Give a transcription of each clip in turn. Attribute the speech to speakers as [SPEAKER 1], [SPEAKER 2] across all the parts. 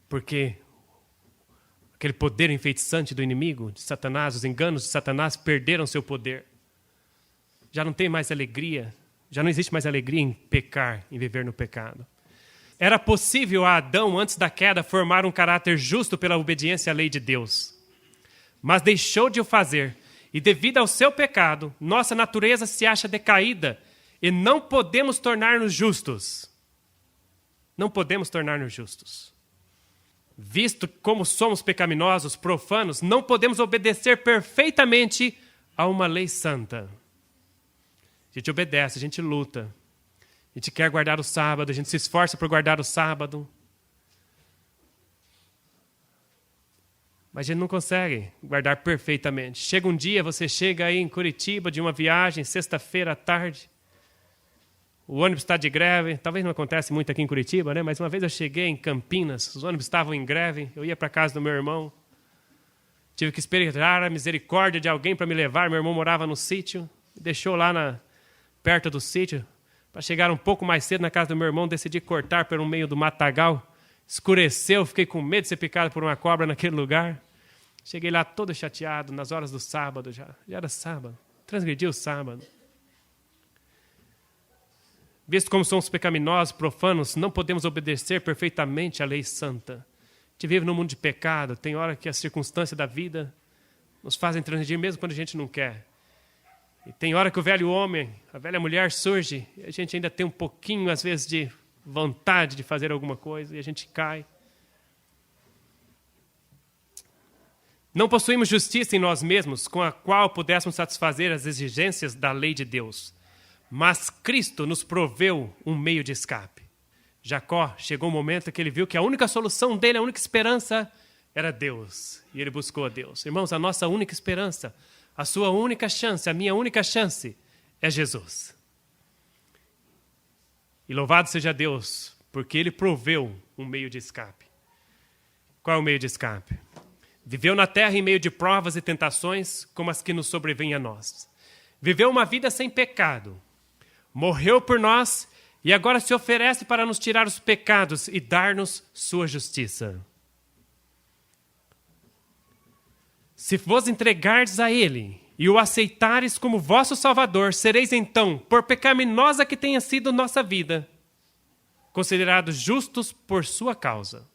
[SPEAKER 1] Porque aquele poder enfeitiçante do inimigo, de Satanás, os enganos de Satanás perderam seu poder. Já não tem mais alegria, já não existe mais alegria em pecar, em viver no pecado. Era possível a Adão, antes da queda, formar um caráter justo pela obediência à lei de Deus. Mas deixou de o fazer, e devido ao seu pecado, nossa natureza se acha decaída, e não podemos tornar-nos justos. Não podemos tornar-nos justos. Visto como somos pecaminosos, profanos, não podemos obedecer perfeitamente a uma lei santa. A gente obedece, a gente luta. A gente quer guardar o sábado, a gente se esforça por guardar o sábado. Mas a gente não consegue guardar perfeitamente. Chega um dia, você chega aí em Curitiba de uma viagem, sexta-feira à tarde. O ônibus está de greve. Talvez não acontece muito aqui em Curitiba, né? Mas uma vez eu cheguei em Campinas, os ônibus estavam em greve. Eu ia para a casa do meu irmão. Tive que esperar a misericórdia de alguém para me levar. Meu irmão morava no sítio. Deixou lá perto do sítio. Para chegar um pouco mais cedo na casa do meu irmão, decidi cortar pelo meio do matagal. Escureceu, fiquei com medo de ser picado por uma cobra naquele lugar. Cheguei lá todo chateado, nas horas do sábado já. Já era sábado. Transgredi o sábado. Visto como somos pecaminosos, profanos, não podemos obedecer perfeitamente à lei santa. A gente vive num mundo de pecado. Tem hora que as circunstâncias da vida nos fazem transgredir mesmo quando a gente não quer. E tem hora que o velho homem, a velha mulher surge, e a gente ainda tem um pouquinho, às vezes, de vontade de fazer alguma coisa, e a gente cai. Não possuímos justiça em nós mesmos, com a qual pudéssemos satisfazer as exigências da lei de Deus. Mas Cristo nos proveu um meio de escape. Jacó chegou um momento que ele viu que a única solução dele, a única esperança, era Deus. E ele buscou a Deus. Irmãos, a nossa única esperança, a sua única chance, a minha única chance é Jesus. E louvado seja Deus, porque Ele proveu um meio de escape. Qual é o meio de escape? Viveu na terra em meio de provas e tentações, como as que nos sobrevêm a nós. Viveu uma vida sem pecado. Morreu por nós e agora se oferece para nos tirar os pecados e dar-nos sua justiça. Se vos entregardes a Ele e o aceitares como vosso Salvador, sereis então, por pecaminosa que tenha sido nossa vida, considerados justos por sua causa.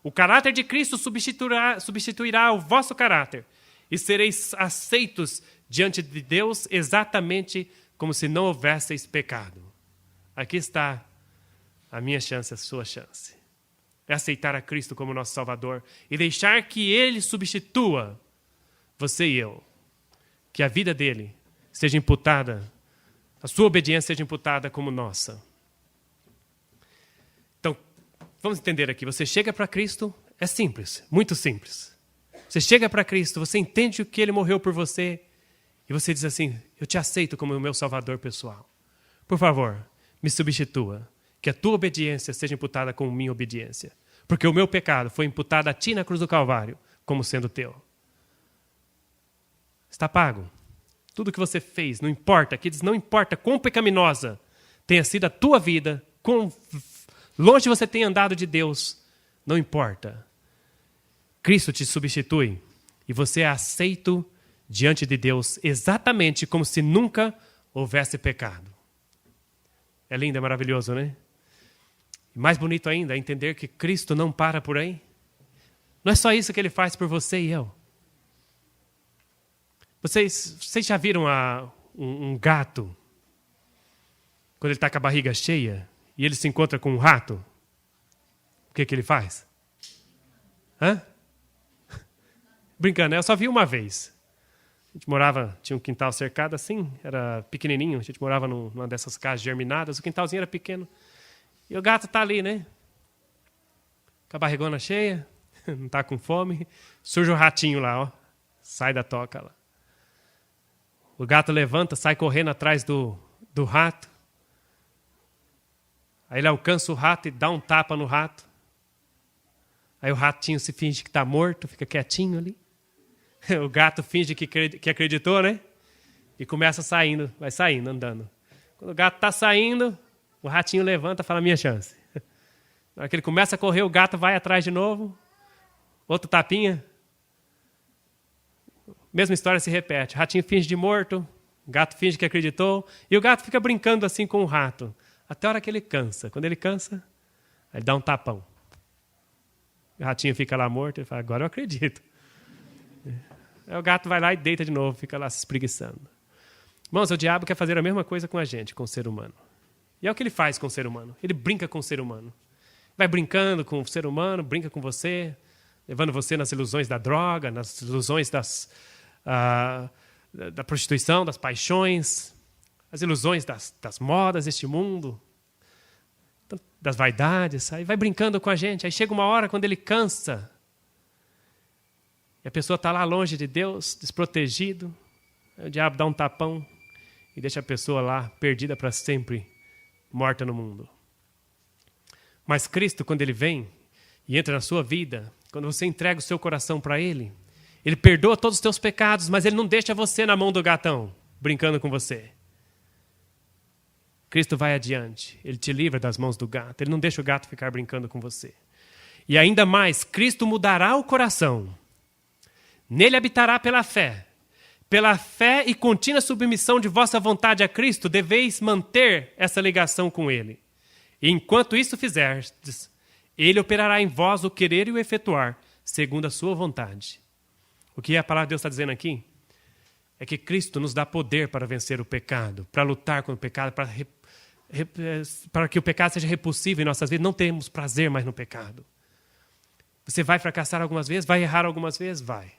[SPEAKER 1] O caráter de Cristo substituirá o vosso caráter e sereis aceitos diante de Deus exatamente como se não houvesseis pecado. Aqui está a minha chance, a sua chance. É aceitar a Cristo como nosso Salvador e deixar que Ele substitua você e eu. Que a vida dele seja imputada, a sua obediência seja imputada como nossa. Então, vamos entender aqui. Você chega para Cristo, é simples, muito simples. Você chega para Cristo, você entende que Ele morreu por você e você diz assim, eu te aceito como o meu Salvador pessoal. Por favor, me substitua. Que a tua obediência seja imputada como minha obediência. Porque o meu pecado foi imputado a ti na cruz do Calvário como sendo teu. Está pago. Tudo que você fez, não importa. Aqui diz, não importa quão pecaminosa tenha sido a tua vida, quão longe você tenha andado de Deus, não importa. Cristo te substitui e você é aceito diante de Deus exatamente como se nunca houvesse pecado. É lindo, é maravilhoso, né? E mais bonito ainda é entender que Cristo não para por aí. Não é só isso que Ele faz por você e eu. Vocês já viram um gato, quando ele está com a barriga cheia, e ele se encontra com um rato? O que ele faz? Hã? Brincando, eu só vi uma vez. A gente morava, tinha um quintal cercado assim, era pequenininho, a gente morava numa dessas casas germinadas, o quintalzinho era pequeno. E o gato está ali, né? Com a barrigona cheia, não está com fome, surge o ratinho lá, ó, sai da toca lá. O gato levanta, sai correndo atrás do rato. Aí ele alcança o rato e dá um tapa no rato. Aí o ratinho se finge que está morto, fica quietinho ali. O gato finge que acreditou, né? E começa saindo, vai saindo, andando. Quando o gato está saindo, o ratinho levanta e fala, minha chance. Na hora que ele começa a correr, o gato vai atrás de novo. Outro tapinha. Mesma história se repete. O ratinho finge de morto, o gato finge que acreditou, e o gato fica brincando assim com o rato, até a hora que ele cansa. Quando ele cansa, ele dá um tapão. O ratinho fica lá morto, ele fala, agora eu acredito. Aí o gato vai lá e deita de novo, fica lá se espreguiçando. Irmãos, o diabo quer fazer a mesma coisa com a gente, com o ser humano. E é o que ele faz com o ser humano. Ele brinca com o ser humano. Vai brincando com o ser humano, brinca com você, levando você nas ilusões da droga, nas ilusões da prostituição, das paixões, as ilusões das modas deste mundo, das vaidades. Aí vai brincando com a gente. Aí chega uma hora quando ele cansa, e a pessoa está lá longe de Deus, desprotegido, aí o diabo dá um tapão e deixa a pessoa lá, perdida para sempre, morta no mundo. Mas Cristo, quando Ele vem e entra na sua vida, quando você entrega o seu coração para Ele, Ele perdoa todos os teus pecados, mas Ele não deixa você na mão do gatão, brincando com você. Cristo vai adiante, Ele te livra das mãos do gato, Ele não deixa o gato ficar brincando com você. E ainda mais, Cristo mudará o coração. Nele habitará pela fé. Pela fé e contínua submissão de vossa vontade a Cristo, deveis manter essa ligação com Ele. E enquanto isso fizerdes, Ele operará em vós o querer e o efetuar, segundo a sua vontade. O que a palavra de Deus está dizendo aqui é que Cristo nos dá poder para vencer o pecado, para lutar contra o pecado, para que o pecado seja repulsivo em nossas vidas. Não temos prazer mais no pecado. Você vai fracassar algumas vezes, vai errar algumas vezes, vai.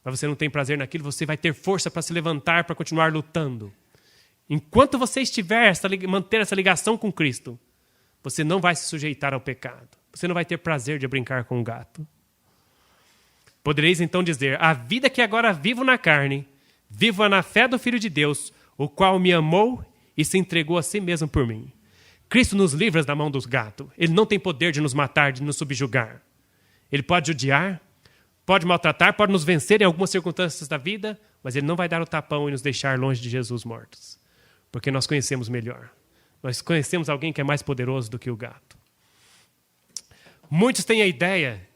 [SPEAKER 1] Mas você não tem prazer naquilo, você vai ter força para se levantar, para continuar lutando. Enquanto você manter essa ligação com Cristo, você não vai se sujeitar ao pecado. Você não vai ter prazer de brincar com o gato. Podereis então dizer, a vida que agora vivo na carne, vivo na fé do Filho de Deus, o qual me amou e se entregou a si mesmo por mim. Cristo nos livra da mão dos gatos. Ele não tem poder de nos matar, de nos subjugar. Ele pode judiar, pode maltratar, pode nos vencer em algumas circunstâncias da vida, mas Ele não vai dar o tapão e nos deixar longe de Jesus mortos. Porque nós conhecemos melhor. Nós conhecemos alguém que é mais poderoso do que o gato. Muitos têm a ideia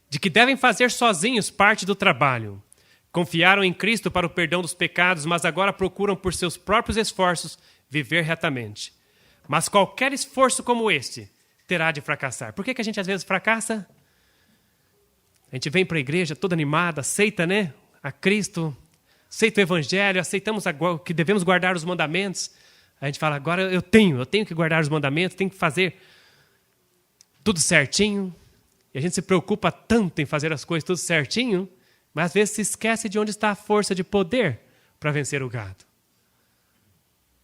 [SPEAKER 1] de que devem fazer sozinhos parte do trabalho. Confiaram em Cristo para o perdão dos pecados, mas agora procuram por seus próprios esforços viver retamente. Mas qualquer esforço como este terá de fracassar. Por que a gente às vezes fracassa? A gente vem para a igreja toda animada, aceita, né, a Cristo, aceita o Evangelho, aceitamos que devemos guardar os mandamentos. A gente fala, agora eu tenho que guardar os mandamentos, tenho que fazer tudo certinho. E a gente se preocupa tanto em fazer as coisas tudo certinho, mas às vezes se esquece de onde está a força de poder para vencer o gado.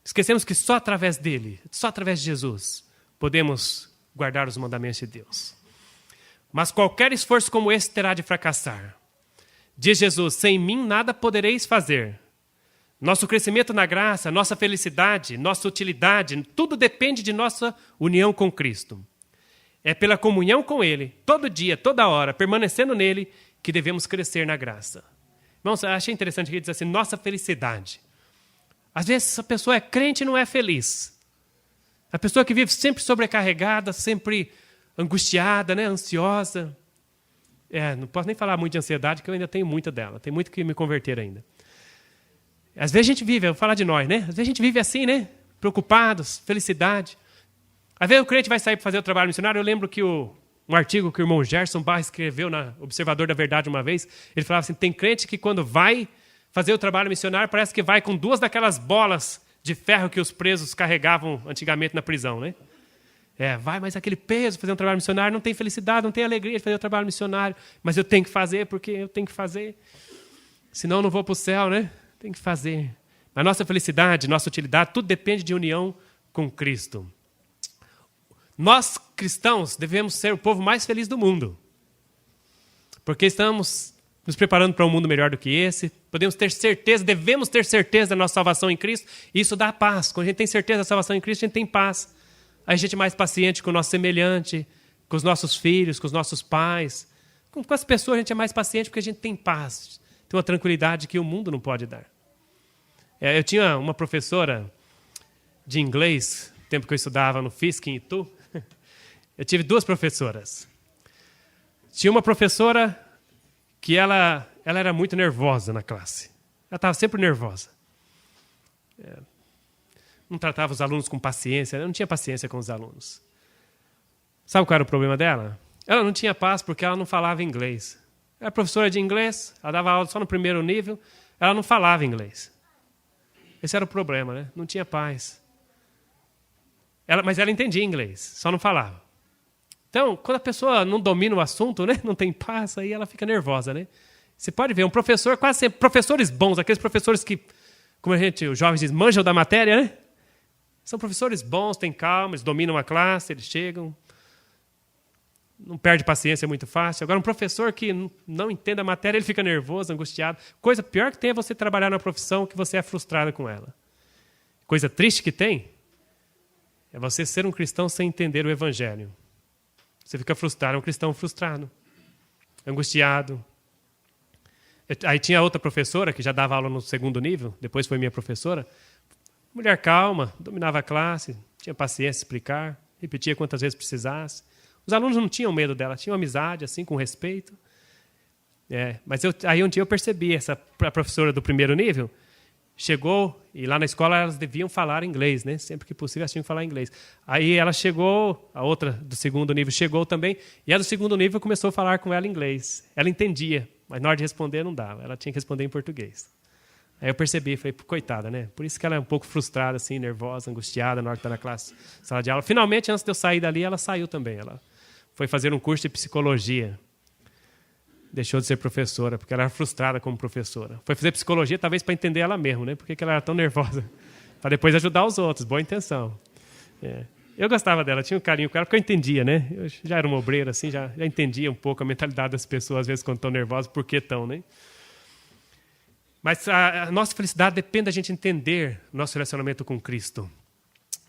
[SPEAKER 1] Esquecemos que só através dele, só através de Jesus, podemos guardar os mandamentos de Deus. Mas qualquer esforço como esse terá de fracassar. Diz Jesus, sem mim nada podereis fazer. Nosso crescimento na graça, nossa felicidade, nossa utilidade, tudo depende de nossa união com Cristo. É pela comunhão com Ele, todo dia, toda hora, permanecendo nele, que devemos crescer na graça. Irmãos, eu achei interessante que ele diz assim, nossa felicidade. Às vezes a pessoa é crente e não é feliz. A pessoa que vive sempre sobrecarregada, sempre angustiada, né, ansiosa. Não posso nem falar muito de ansiedade, porque eu ainda tenho muita dela. Tem muito que me converter ainda. Às vezes a gente vive, eu vou falar de nós, né? Às vezes a gente vive assim, né? Preocupados, felicidade. Às vezes o crente vai sair para fazer o trabalho missionário. Eu lembro que um artigo que o irmão Gerson Barra escreveu na Observador da Verdade uma vez, ele falava assim, tem crente que quando vai fazer o trabalho missionário, parece que vai com 2 daquelas bolas de ferro que os presos carregavam antigamente na prisão, né? Vai, mas aquele peso, fazer um trabalho missionário, não tem felicidade, não tem alegria de fazer o trabalho missionário, mas eu tenho que fazer porque eu tenho que fazer, senão eu não vou para o céu, né? Tem que fazer. Mas nossa felicidade, nossa utilidade, tudo depende de união com Cristo. Nós, cristãos, devemos ser o povo mais feliz do mundo. Porque estamos nos preparando para um mundo melhor do que esse. Podemos ter certeza, devemos ter certeza da nossa salvação em Cristo. E isso dá paz. Quando a gente tem certeza da salvação em Cristo, a gente tem paz. A gente é mais paciente com o nosso semelhante, com os nossos filhos, com os nossos pais. Com as pessoas a gente é mais paciente porque a gente tem paz. Tem uma tranquilidade que o mundo não pode dar. Eu tinha uma professora de inglês, no tempo que eu estudava no FISC em Itu, Eu tive 2 professoras. Tinha uma professora que ela era muito nervosa na classe. Ela estava sempre nervosa. Não tratava os alunos com paciência, ela não tinha paciência com os alunos. Sabe qual era o problema dela? Ela não tinha paz porque ela não falava inglês. Ela era professora de inglês, ela dava aula só no primeiro nível, ela não falava inglês. Esse era o problema, né? Não tinha paz. Mas ela entendia inglês, só não falava. Então, quando a pessoa não domina o assunto, né? Não tem paz, aí ela fica nervosa, né? Você pode ver, um professor, quase sempre, professores bons, aqueles professores que, como os jovens dizem, manjam da matéria, né? São professores bons, têm calma, eles dominam a classe, eles chegam, não perde paciência muito fácil. Agora, um professor que não entende a matéria, ele fica nervoso, angustiado. Coisa pior que tem é você trabalhar na profissão que você é frustrado com ela. Coisa triste que tem é você ser um cristão sem entender o evangelho. Você fica frustrado, é um cristão frustrado, angustiado. Aí tinha outra professora que já dava aula no segundo nível, depois foi minha professora. Mulher calma, dominava a classe, tinha paciência de explicar, repetia quantas vezes precisasse. Os alunos não tinham medo dela, tinham amizade, assim, com respeito. Mas aí um dia eu percebi, a professora do primeiro nível chegou, e lá na escola elas deviam falar inglês, né? Sempre que possível elas tinham que falar inglês. Aí ela chegou, a outra do segundo nível chegou também, e a do segundo nível começou a falar com ela em inglês. Ela entendia, mas na hora de responder não dava, ela tinha que responder em português. Aí eu percebi, falei, coitada, né? Por isso que ela é um pouco frustrada, assim, nervosa, angustiada na hora que está na classe, sala de aula. Finalmente, antes de eu sair dali, ela saiu também. Ela foi fazer um curso de psicologia. Deixou de ser professora, porque ela era frustrada como professora. Foi fazer psicologia, talvez para entender ela mesma, né? Por que ela era tão nervosa? Para depois ajudar os outros, boa intenção. Eu gostava dela, tinha um carinho com ela, porque eu entendia, né? Eu já era uma obreira, assim, já entendia um pouco a mentalidade das pessoas, às vezes, quando estão nervosas, por que estão, né? Mas a nossa felicidade depende da gente entender o nosso relacionamento com Cristo.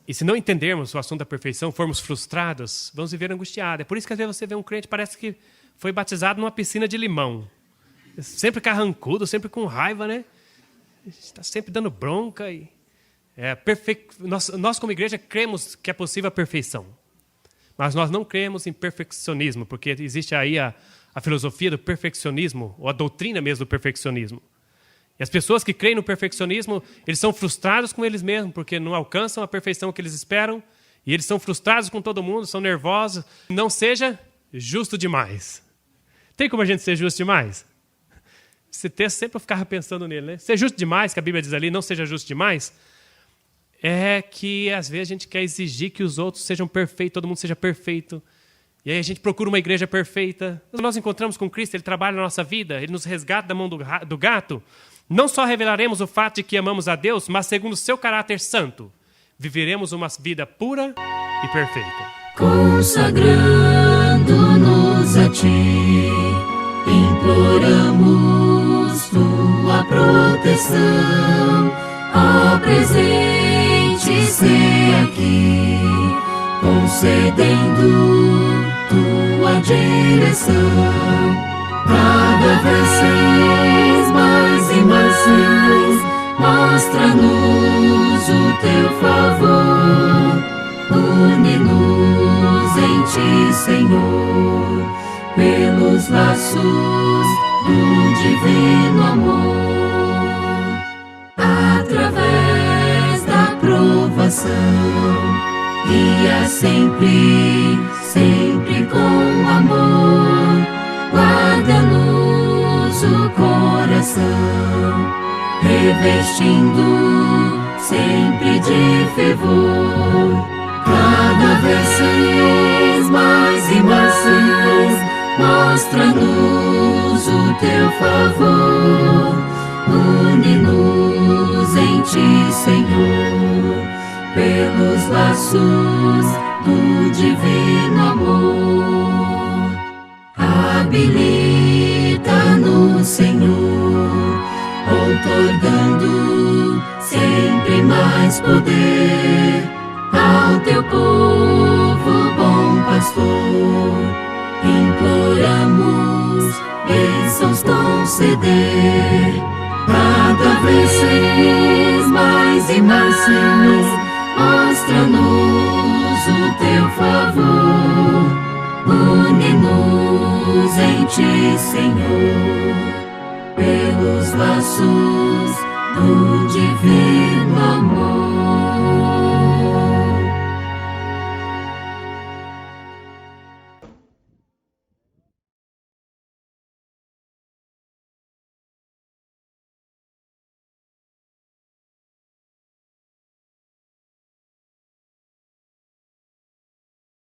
[SPEAKER 1] E se não entendermos o assunto da perfeição, formos frustrados, vamos viver angustiados. É por isso que às vezes você vê um crente, parece que foi batizado numa piscina de limão. Sempre carrancudo, sempre com raiva, né? Está sempre dando bronca. Nós, como igreja, cremos que é possível a perfeição. Mas nós não cremos em perfeccionismo, porque existe aí a filosofia do perfeccionismo, ou a doutrina mesmo do perfeccionismo. E as pessoas que creem no perfeccionismo, eles são frustrados com eles mesmos, porque não alcançam a perfeição que eles esperam, e eles são frustrados com todo mundo, são nervosos. Não seja justo demais. Tem como a gente ser justo demais? Esse texto sempre eu ficava pensando nele, né? Ser justo demais, que a Bíblia diz ali, não seja justo demais, é que às vezes a gente quer exigir que os outros sejam perfeitos, todo mundo seja perfeito. E aí a gente procura uma igreja perfeita. Quando nós encontramos com Cristo, Ele trabalha na nossa vida, Ele nos resgata da mão do gato. Não só revelaremos o fato de que amamos a Deus, mas segundo o seu caráter santo, viveremos uma vida pura e perfeita.
[SPEAKER 2] Consagrando-nos a Ti, imploramos Tua proteção. Ó presente, se aqui, concedendo Tua direção. Cada vez mais e mais, mostra-nos o Teu favor. Une-nos em Ti, Senhor, pelos laços do divino amor. Através da provação, guia sempre, sempre com amor. Guarda-nos o coração, revestindo sempre de fervor. Cada vez mais e mais, mostra-nos o Teu favor. Une-nos em Ti, Senhor, pelos laços do divino amor. Habilita-nos, Senhor, outorgando sempre mais poder ao Teu povo, bom pastor. Imploramos bênçãos conceder. Cada vez mais e mais, mostra-nos o Teu favor. Reunimos em Ti, Senhor, pelos laços do divino amor.